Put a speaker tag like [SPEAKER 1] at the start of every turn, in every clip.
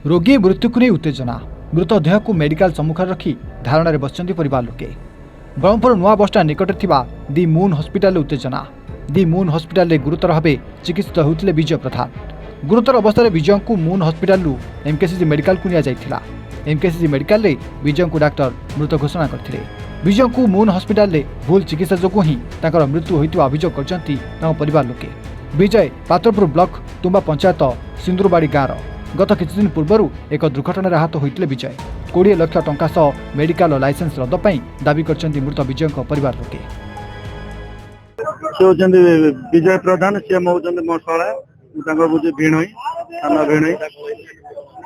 [SPEAKER 1] रोगी मृत्यु को नहीं उत्तेजना मृत देह को मेडिकल सम्मुख रखी धारणा बसचंती परिवार लोके। ब्रह्मपुर नुआ बसस्टाण्ड निकट दि मून हस्पिटाल उत्तेजना। दि मून हस्पिटाल गुरुतर भाव चिकित्सित होते विजय प्रधान। गुरुतर अवस्था विजय को मून हस्पिटाल एमकेसीजी मेडिकल को निया एमकेसीजी मेडिकल विजय को डाक्तर मृत घोषणा करते। विजय को मून हस्पिटाल भूल चिकित्सा जो ही मृत्यु होता अभियोग कर परिवार लोके। विजय पात्रपुर ब्लॉक तुम्बा पंचायत सिंदुरबाड़ी गाँव गत किछि दिन पूर्व एक दुर्घटना आहत होते विजय 20 लाख टंका सह मेडिकल लाइसेंस रद्द दाबी कर मृत विजय परिवार लोके।
[SPEAKER 2] विजय प्रधान सी मो शला बुझे भिणई थाना भिणई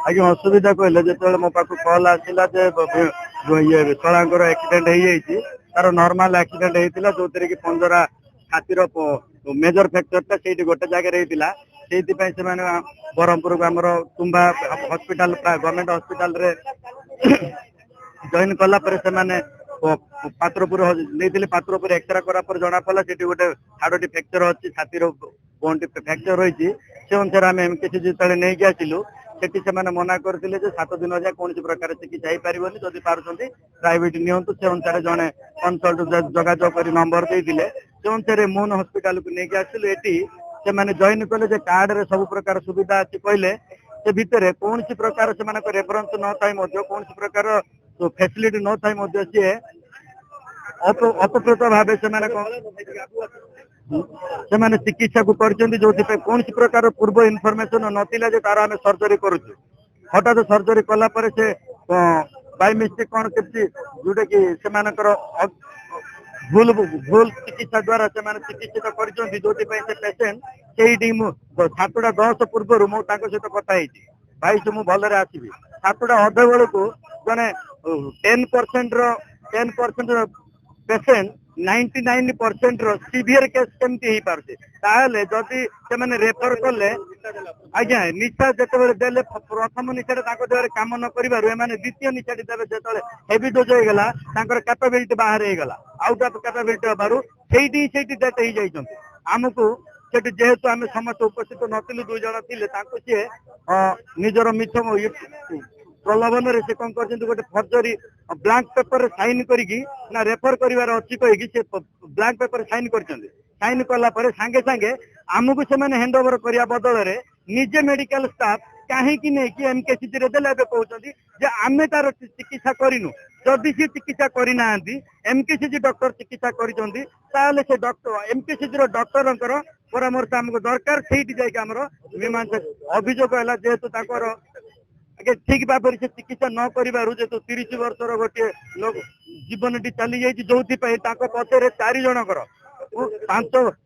[SPEAKER 2] आगे असुविधा कहले जो मो पाक कल आसला ये शलांकर एक्सीडेंट हो जाइए तार नॉर्मल एक्सीडेंट होता जो कि पंजरा छातीर मेजर फैक्चरटा से गोटे जगह से ब्रह्मपुर को आम तुम्बा हस्पिटाल गवर्नमेंट हस्पिटाल जॉइन कला पात्रपुर नहीं पात्रपुर एक्सरे करापर जना पड़ा से गोटे हाड़टी फ्रैक्चर अच्छी छातीर बोनटी फ्रैक्चर रही से अनुसार आम एमकेसीजी जो नहीं आसिलु से मना करते 7 दिन जाए कौन प्रकार चिकित्सा हो पार जदि पार्टी प्राइवेट नियंतु से अनुसार जड़े कंसल्ट जोगाजोग कर नंबर देते से अनुसार मून हस्पिटाल को लेकिन आसिलु ये से जॉइन कले कार्ड रे सब प्रकार सुविधा अच्छी कहले से भितर कौन प्रकार से रेफरेन्स न था कौन प्रकार फैसिलिटी न था सी अपकृत भाव से चिकित्सा को जो कौन प्रकार पूर्व इनफॉरमेशन नथिला तार आम सर्जरी करुचु हठात सर्जरी कला से बाय मिस्टेक कौन के जोटा कि भूल भूल चिकित्सा द्वारा से चिकित्सित कर जो पेसेंट से 7:10 पूर्व मुझे सहित कथा भाई से मुझे भलरे आसबि 7:30 बेलू जड़े 10% पेसेंट 99% सीवियर केस केमती हो पारे जदि से रेफर कले आज्ञा निशा जो देले प्रथम निशा देह कम न कर द्वितीय निशा देवे जो हेवी डोज होगा कैपेबिलिटी बाहर होगा आउट ऑफ कैपेबिलिटी हबार से डेथ हो जाइए आमको जेहेतु आम समस्त उपस्थित नु 2 जन थे निजर मिथ प्रलोभन से कौन कर गोटे फर्जरी ब्लैंक पेपर साइन करी रेफर कर अच्छी कहीकि से ब्लैंक पेपर साइन कर कला सांगे सांगे आमको से हैंड ओवर करने बदल में निजे मेडिकल स्टाफ कहीं नहीं एमकेसीजी कहते आम तार चिकित्सा करूँ जदि सी चिकित्सा करना एमकेसीजी डॉक्टर चिकित्सा कर डॉक्टर एमकेसीजी डॉक्टर परामर्श आमको दरकार से मीमांसा अभियोग है जेहेतु ठीक भाव से चिकित्सा न कर 30 वर्षर गोटे लोक जीवन टी चली जाइए जो पचर 4 जनकर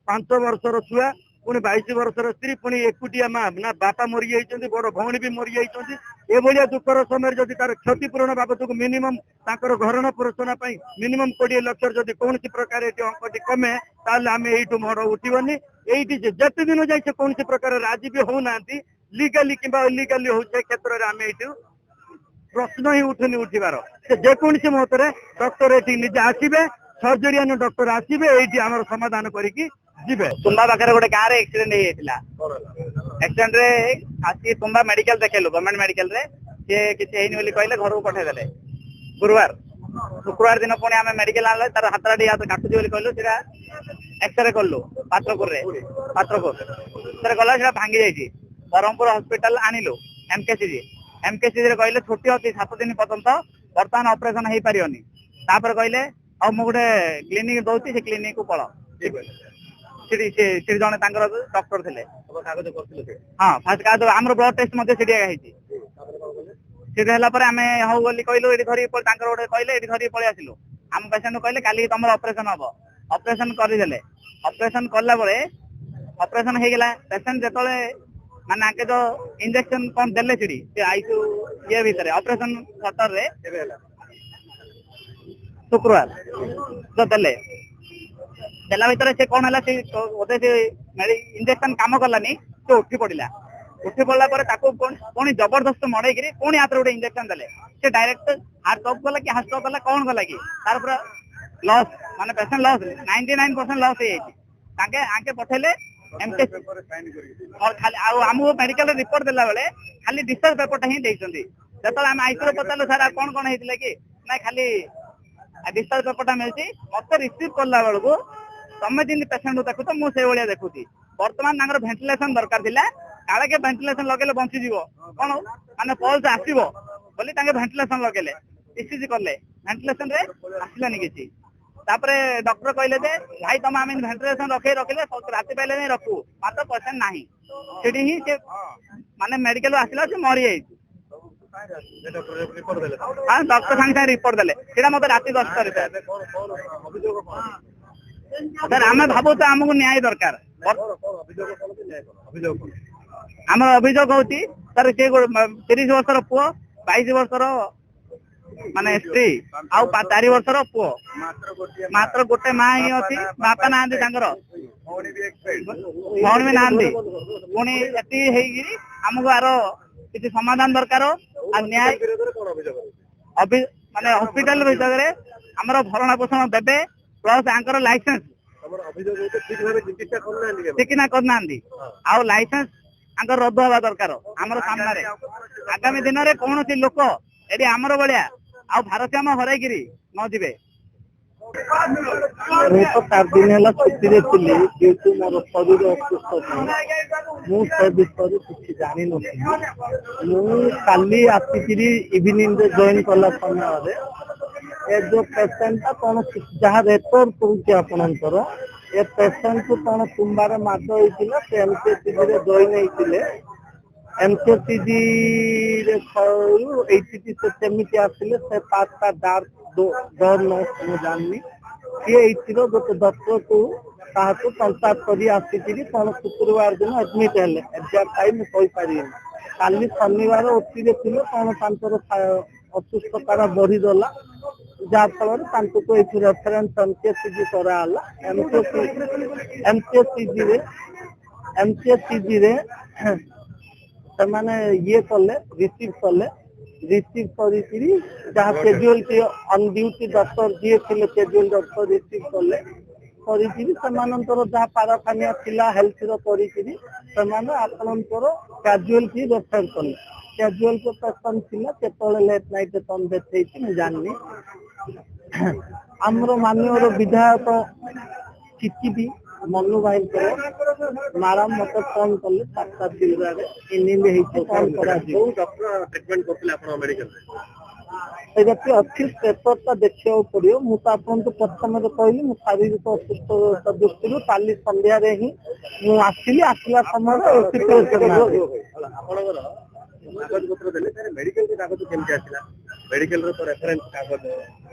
[SPEAKER 2] 5 वर्षर छुआ पुणी 22 वर्षर स्त्री पुणी एकुटिया माँ ना बापा मरी जाइए बड़ भौणी भी मरी जाइए एभलिया दुखर समय जदि तार क्षतिपूरण बाबद को मिनिमम घरण पोषण मिनिमम 20 लाख जदि कौन प्रकार अंकटी कमे ताल आम यू मड़ उठबनी ये जिते दिन जाए कौन प्रकार राजी भी होना लीगली कि इलीगली हो क्षेत्र में आम ये प्रश्न ही उठुनी उठिबार जेकोसी मुहूर्त डॉक्टर ये निजे आसबे सर्जरीन डॉक्टर आसबे ये आम समाधान करके तुम्बा पाखे गोटे गाँव में एक्सीडेंट एक्सीडेंट रे आसी तुम्बा मेडिकल देखेलु गवर्नमेंट मेडिकल रे सी किसी कहले घर को पठेदेले गुरुवार शुक्रवार दिन पुणी आम मेडिकल आने तार हाथ काटुची बोली कहलु एक्सरे कलु पात्रपुर गला भांगी जाइए ब्रह्मपुर हस्पिटाल आनिलु एमकेसीजी कहले छुट्टी अच्छी 7 दिन पर्यंत बर्तमान ऑपरेशन हो पारियोनी तापर कहले आ मु गोटे क्लिनिक दौची से क्लिनिक को पड़ जड़े डॉक्टर थे हाँ फास्ट कागज आम ब्लड टेस्ट आम हौ बोली कहलु ये धरी गोटे कहले ये धरी पलि आसिलु आम पेसेंट कहले काली तुम ऑपरेशन हम ऑपरेशन करदे ऑपरेशन कला ऑपरेशन होगा पेसेंट जो माने आके जो इंजेक्शन कौन देले सीढ़ी आईसीयू ये भीतर ऑपरेशन थिएटर रे शुक्रवार जो देले देला भीतर से कौन है इंजेक्शन काम कलानी तो उठी पड़ा पुणी जबरदस्त मड़े पुणी हाथ गोटे इंजेक्शन देले से डायरेक्ट हार्ट स्टॉप कला कि हार्ट स्टॉप कला कौन कला कि तार पूरा लॉस माने पेशेंट लॉस 99% लॉस हो आगे पठेले एमके और खाली आमको मेडिकल रिपोर्ट देला बेले खाली डिस्चार्ज पेपर ही देइछंती जतल हम आइसर पतालो सर कोन कोन हेतिले कि ना खाली डिस्चार्ज पेपर मिलती मत रिसीव करला बेल को तमे जिन पेशेंट देखु तो मु से भलिया देखुती वर्तमान तांगर वेंटिलेशन दरकार थिला काले के वेंटिलेशन लगेले बंची जीवो कोन माने पल्स आसीबो बोली तांगे वेंटिलेशन लगेले ईसीजी करले वेंटिलेशन रे आसिलानी किछि तापरे डॉक्टर कहले जे भाई तुम आम वेंटिलेशन रखले राति पहले नहीं रखू मात्र पेशेंट नाही सेठी ही से माने मेडिकल आसिला से मरि जाई हां डॉक्टर संगे रिपोर्ट देले सेटा मते राति 10 रे सर आमे भाबो तो हमको न्याय दरकार हमर अभियोग होती सर से 30 वर्षर पुओ 22 वर्षर माने स्त्री आउ 4 वर्षर पुओ मात्र गोटे माँ ही अच्छी बापा ना भौणी भी ना पुणी एति आमको आर किसी समाधान दरकार आ न्याय माने हॉस्पिटल विषय में आमर भरण पोषण देवे प्लस आंकर लाइसेंस ठीक ना करना आउ लाइसेंस आंकर रद्द हवा दरकार आमर सामने आगामी दिन में कौन सी लोक एटी आमर भाया आ भारतीय हरैकि न जीवे
[SPEAKER 3] ମୁଁ ତ 4 ଦିନ ହେଲା ଛୁଟିରେ ଥିଲି ଯେହେତୁ ମୋର ଶରୀର ଅସୁସ୍ଥ ଥିଲା ମୁଁ ସେ ବିଷୟରେ କିଛି ଜାଣିନଥିଲି ମୁଁ କାଲି ଆସିକିରି ଇଭିନିଂରେ ଜଏନ୍ କଲା ସମୟରେ ଏ ଯୋଉ ପେସେଣ୍ଟଟା କଣ ଯାହା ରେଫର କରୁଛି ଆପଣଙ୍କର ଏ ପେସେଣ୍ଟକୁ କଣ ତୁମ୍ବାରେ ମାଡ଼ ହେଇଥିଲା ସେ ଏମକେସିଜିରେ ଜଏନ୍ ହେଇଥିଲେ एमकेसीजी रे एचटी से केमिति आसिले से पांचटा डार्क डर नो जाननी ये एचरो गोटे डॉक्टर को ताहाको कांटेक्ट करी आसिकिरी कोन शुक्रवार दिन एडमिट हेले एग्जैक्ट टाइम कहि पारिनी काली शनिवार ओटी रे थिले कोन तांकर असुस्थता बढ़ी गला जा फल तांको को एथि रेफरेंस एमकेसीजी करा हला एमकेसीजी रे मैंने ये कले रिसीव करी जहाँ कैजुअलिटी ऑन ड्यूटी डॉक्टर जी थे कैजुअल डॉक्टर रिसीव कले जहाँ पाराफानिया थिला हेल्थ रो करी आपनकर कैजुअलिटी रेफर कले कैजुअल को पेशेंट थिला केतले लेट नाइट तन देखै छी जाननी हमरो माननीय विधायक चिट्ठी भी मनु भाई मैडम मत फोन कले 7टा जिल्ला इनिंग हेछि फोन करा जो डॉक्टर ट्रीटमेंट करथिले आपण मेडिकल रे एगति अच्छी पेपरटा देखियो पड़ियो मु तो आपन तो प्रथम रे कहली मु शारीरिक असुस्थ दृष्टि काली संध्या रे ही मु आसिला समय सिचुएशन आपनकर कागज पत्र देले तारे मेडिकल के कागज केमति आसिला मेडिकल रो रेफरेंस कागज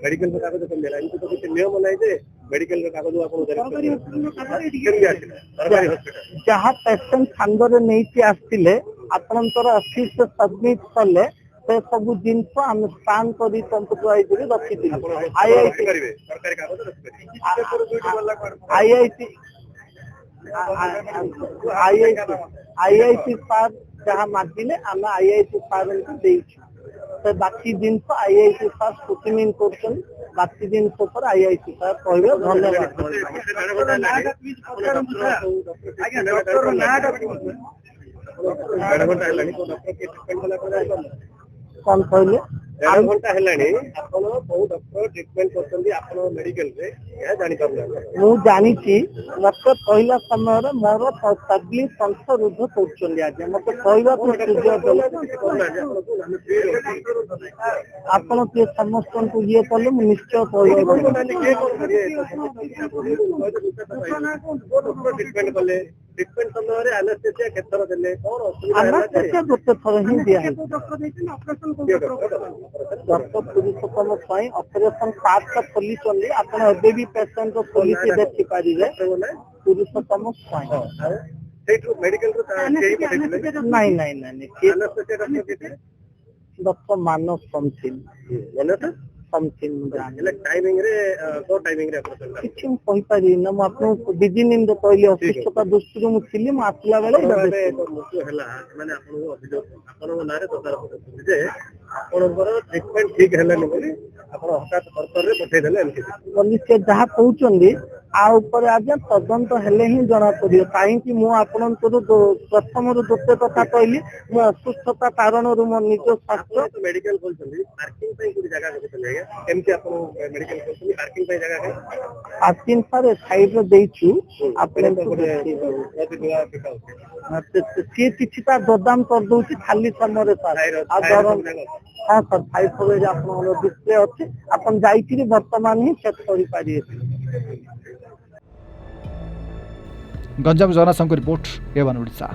[SPEAKER 3] मेडिकल के कागज केमति देला इनको तो कुछ नियम नै जे मेडिकल के कागज आपन केमति आसिला सरकारी हॉस्पिटल जहां पेशेंट संदर नेति आस्तिले आपनकर ऑफिस से सबमिट करले से सब जिंस हम स्कैन करी कंप्यूटराइज रे रखि दिले आईआईटी करिवे सरकारी कागज रखि आईआईटी पार जहाँ मागिले आम आईआईटी पार को बाकी जिनस आईआईटी पार स्क्रूटिनी करछन बाकी जिनस पर आईआईटी पार कहबे धन्यवाद कौन कहले 1.5 घंटा हेलानी आपण बहु डॉक्टर ट्रीटमेंट करछन आपण मेडिकल रे या जानि करला मु जानि छी मते पहिला समय रे मोर तकलीफ संसरुद्ध करछन आज मते कहबा को आपण के समस्त को ये कले मु निश्चय कहबो ट्रीटमेंट कले ट्रीटमेंट समय रे एनेस्थेसिया केथर देले और एनेस्थेसिया गोटे थर ही दिया है डॉक्टर पुरुषोत्तम स्वाई ऑपरेशन 7 का खोली चली आपण एबे भी पेशेंट को खोली के देखि पारिले पुरुषोत्तम स्वाई सेटू मेडिकल रो नहीं डॉक्टर मानव समथिंग टाइमिंग रे को टाइमिंग रे किछि हम कहि पारि न म आपन बिजिन इन कहली असुस्थता दृष्टि मु थिली म आसला बेले मुझे हला माने आपन अभियोग आपन नारे तदार जे आपनकर ट्रीटमेंट ठीक हला न बोली आपन हठात सरकार रे पठै देले एमके बोली से जहा कहउचंदी आ ऊपर आज्ञा तदंत हेले ही जना पड़ियो काहेकि मु आपनकर प्रथम रु द्वितीय कथा कहली मु असुस्थता कारण रु मो निज स्वास्थ्य
[SPEAKER 2] मेडिकल खोलछन्ती पार्किंग पे कोई जगह के चले गया केमती आपन मेडिकल खोलछन्ती पार्किंग पे जगह के
[SPEAKER 3] पार्किंग सर साइड रे देइछु आपन सी किछिटा गोदाम कर दउछि खाली समय रे सर आ दरम हाँ सर फाइव फॉर आपन डिस्प्ले अछि आपन जाइछि वर्तमान ही चेक करि पारिए
[SPEAKER 1] गंजाम जनासंक रिपोर्ट एवन ओडिशा।